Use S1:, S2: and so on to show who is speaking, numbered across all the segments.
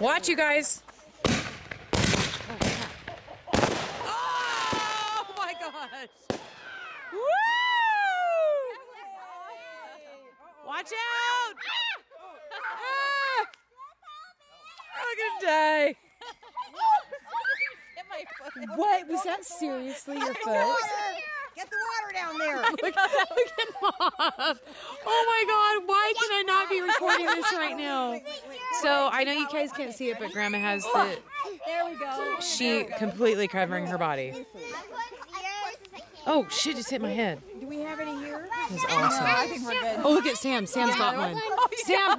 S1: Watch, you guys.
S2: Oh my gosh! Woo! Watch out! I'm gonna die.
S1: What? Was that seriously your foot?
S3: Get the water down there.
S1: Look at Mom. Oh my God, why can I not be recording this right now? So, I know you guys can't see it, but Grandma has the sheet completely covering her body. Oh, shit, just hit my head.
S3: Do we have any here?
S1: That was awesome.
S3: I think we're good.
S1: Oh, look at Sam. Sam's got one. Sam.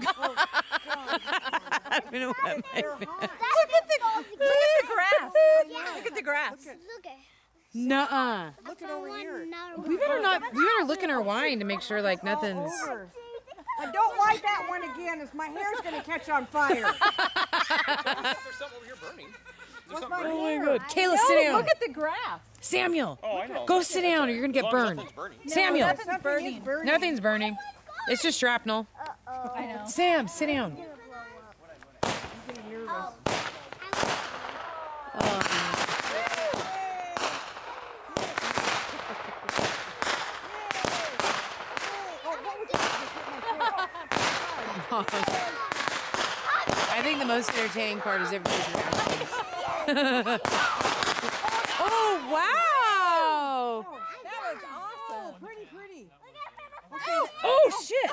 S2: I'm gonna wet my
S3: Look
S2: face.
S3: at
S2: Look at the grass. Look at the grass.
S1: Nuh-uh.
S3: Look at over here.
S1: We better look in our wine to make sure like nothing's.
S3: Over. I don't like that one again, as my hair's gonna catch on fire.
S4: There's something over here burning.
S3: What's my
S1: Oh my
S3: hair?
S1: God. Kayla, sit down.
S2: Look at the grass.
S1: Samuel,
S4: Oh, I know.
S1: go sit down or you're gonna get burned. Samuel,
S2: Nothing's burning.
S1: nothing's burning. It's just shrapnel.
S2: I know.
S1: Sam, sit down. I think the most entertaining part is everybody's reactions. Oh, wow!
S2: That was awesome.
S3: Pretty.
S1: Oh, shit!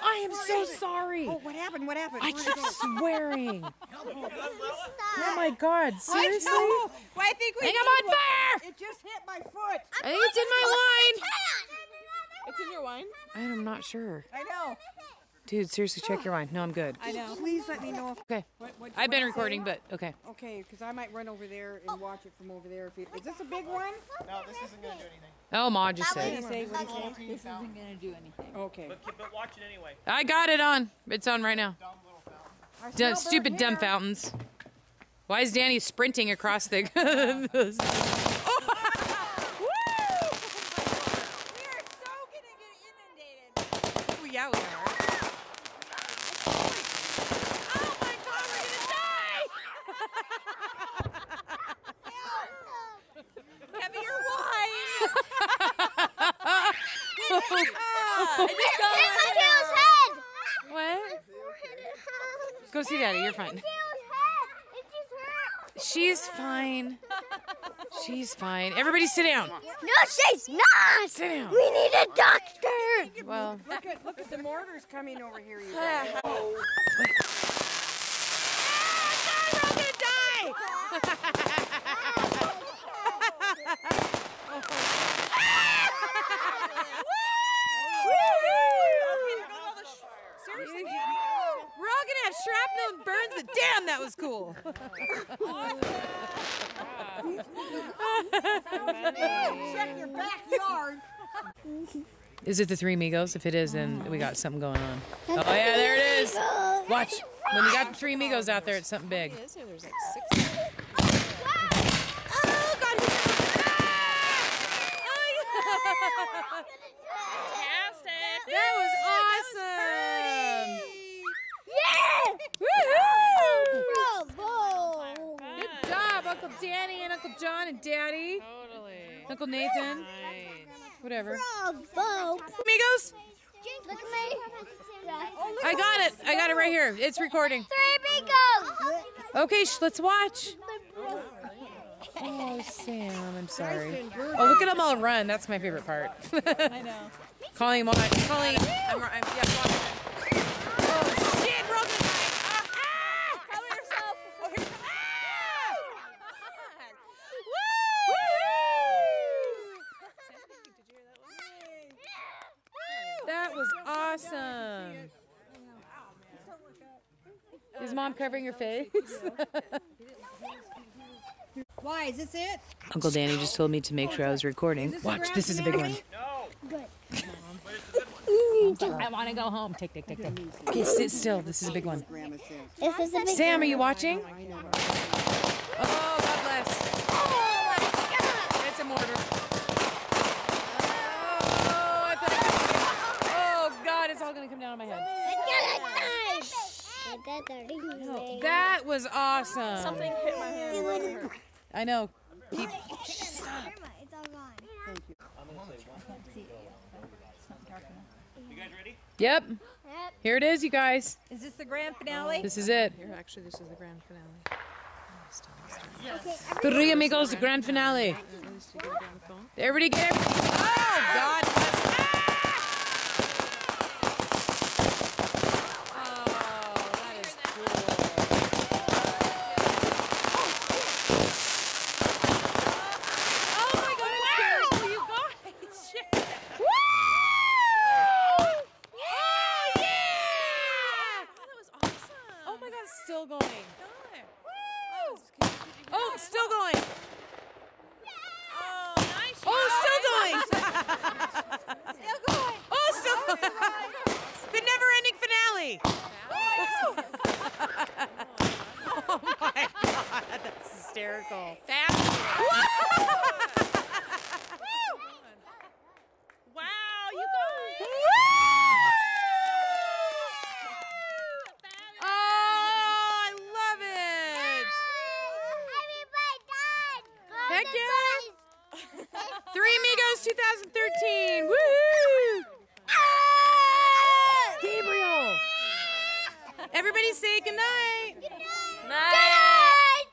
S1: I am so sorry.
S3: Oh, what happened? What happened?
S1: I
S3: Where'd it
S1: keep
S3: go?
S1: swearing. Oh my God, seriously?
S3: Well, I think we
S1: I think I'm on fire!
S3: It just hit my foot.
S1: I think it's in my wine.
S2: It's in your wine?
S1: I'm not sure.
S2: I know.
S1: Dude, seriously, check your wine. No, I'm good.
S2: I know.
S3: Please let me know if.
S1: Okay.
S3: What
S1: I've been
S3: you
S1: recording,
S3: say?
S1: but okay.
S3: Okay, because I might run over there and watch it from over there. Is this a big one?
S4: No, this isn't going to do anything.
S1: Oh, Ma just
S3: What
S1: said.
S3: do you say? What do you say?
S2: This isn't gonna do anything.
S3: Okay.
S4: But watch it anyway.
S1: I got it on. It's on right now.
S4: Dumb little fountain.
S3: I smell burnt
S1: Stupid dumb
S3: hair.
S1: fountains. Why is Danny sprinting across the...
S2: We are so gonna get inundated. Oh, yeah, we are. Oh my God, we're gonna die! Heavier wine!
S1: What? Go see Daddy. You're fine. She's fine. She's fine. Everybody sit down.
S5: No, she's not!
S1: Sit down.
S5: We need a doctor!
S1: Well,
S3: Look at the mortars coming over here. You guys.
S2: Seriously, we're all gonna have shrapnel and burns, but damn, that was cool.
S3: Check your backyard.
S1: is it the Three Amigos? If it is, then we got something going on. Oh, yeah, there it is. Watch. When you got the Three Amigos out there, it's something big.
S2: There's like 6.
S1: That was awesome.
S5: Bravo!
S1: Good job, Uncle Danny and Uncle John and Daddy.
S2: Totally.
S1: Uncle Nathan.
S2: Nice.
S1: Whatever.
S5: Bravo!
S1: Amigos,
S5: Look at me.
S1: I got it. I got it right here. It's recording.
S5: 3 bingos!
S1: Okay, let's watch. Oh, Sam, I'm sorry. Oh, look at them all run. That's my favorite part.
S2: I know.
S1: Calling him on. Calling.
S2: Yeah, walking. Oh, shit, we're all gonna die. Cover yourself. Oh, here.
S1: That was awesome. Is Mom covering your face?
S3: Why? Is this it?
S1: Uncle Danny just told me to make sure I was recording. Watch, this is a big one. I want to go home. Take. Okay, sit still. This is a big one.
S5: This is a big
S1: Sam, are you watching? Oh, God bless. It's a mortar. Oh, I thought it was... Oh, God, it's all going to come down on my head.
S5: I got a knife!
S1: That was awesome.
S2: Something hit my hand.
S1: I know.
S5: It's all gone.
S4: You guys ready?
S1: Yep. Here it is, you guys.
S3: Is this the grand finale?
S1: This is it.
S2: Here, actually, this is the grand finale.
S1: Three amigos, the grand finale.
S2: At least you get it on the phone.
S1: Everybody get it. Oh, God. Still going. Oh, it's still going.
S2: Oh, nice.
S1: Oh, still going.
S3: Still going.
S1: Oh, still going. The never-ending finale. Oh my God, that's hysterical.
S2: Wow, you guys.
S1: Heck yeah! Three Amigos 2013! Woohoo! Gabriel! Everybody say goodnight!
S5: Good night!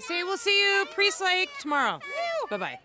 S1: Say we'll see you pre-slake tomorrow. Bye-bye.